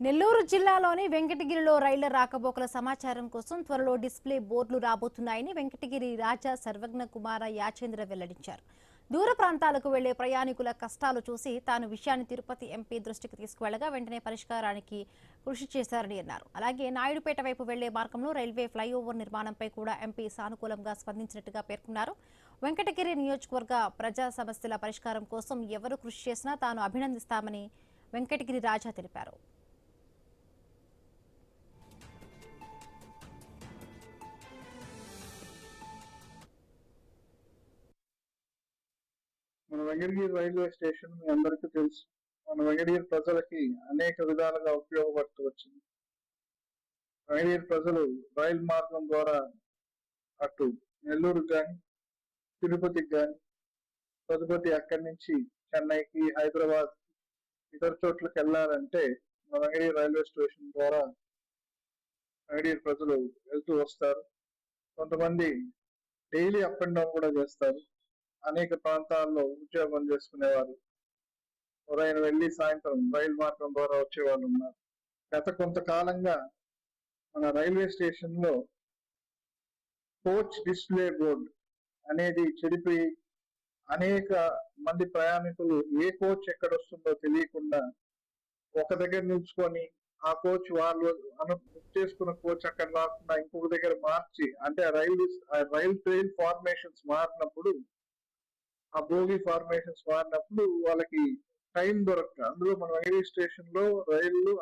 నెల్లూరు జిల్లాలోని వెంకటగిరిలో రైళ్ల రాకపోకల సమాచారం కోసం త్వరలో డిస్ప్లే బోర్డులు రాబోతున్నాయని వెంకటగిరి రాజా సర్వజ్ఞ కుమార యాచేంద్ర వెల్లడించారు. దూర ప్రాంతాలకు వెళ్లే ప్రయాణికుల కష్టాలు చూసి తాను విషయాన్ని తిరుపతి ఎంపీ దృష్టికి తీసుకువెళ్లగా వెంటనే పరిష్కారానికి కృషి చేశారని అన్నారు. అలాగే నాయుడుపేట వైపు వెళ్లే మార్గంలో రైల్వే ఫ్లైఓవర్ నిర్మాణంపై కూడా ఎంపీ సానుకూలంగా స్పందించినట్టుగా పేర్కొన్నారు. వెంకటగిరి నియోజకవర్గ ప్రజా సమస్యల పరిష్కారం కోసం ఎవరు కృషి చేసినా తాను అభినందిస్తామని వెంకటగిరి రాజా తెలిపారు. మన వెంకటగిరి రైల్వే స్టేషన్ మీ అందరికీ తెలుసు. మన వెంకటగిరి ప్రజలకి అనేక విధాలుగా ఉపయోగపడుతూ వచ్చింది. వెంకటగిరి ప్రజలు రైలు మార్గం ద్వారా అటు నెల్లూరుకి కానీ తిరుపతికి కానీ తదుపరి అక్కడి నుంచి చెన్నైకి హైదరాబాద్ ఇతర చోట్లకి వెళ్ళాలంటే మన వెంకటగిరి రైల్వే స్టేషన్ ద్వారా వెంకటగిరి ప్రజలు వెళ్తూ వస్తారు. కొంతమంది డైలీ అప్ అండ్ డౌన్ కూడా చేస్తారు. అనేక ప్రాంతాల్లో ఉద్యోగం చేసుకునేవారు ఉదయం వెళ్ళి సాయంత్రం రైలు మార్గం ద్వారా వచ్చేవాళ్ళు ఉన్నారు. గత కొంతకాలంగా మన రైల్వే స్టేషన్ లో కోచ్ డిస్ప్లే బోర్డ్ అనేది చెడిపోయి అనేక మంది ప్రయాణికులు ఏ కోచ్ ఎక్కడ వస్తుందో తెలియకుండా ఒక దగ్గర నిల్చుకొని ఆ కోచ్ వాళ్ళు బుక్ చేసుకున్న కోచ్ అక్కడ రాకుండా ఇంకొక దగ్గర మార్చి, అంటే రైల్ ట్రైన్ ఫార్మేషన్స్ మారినప్పుడు, ఆ బోగి ఫార్మేషన్స్ మారినప్పుడు వాళ్ళకి టైం దొరక్క, అందులో మన రైల్వే స్టేషన్ లో రైళ్లు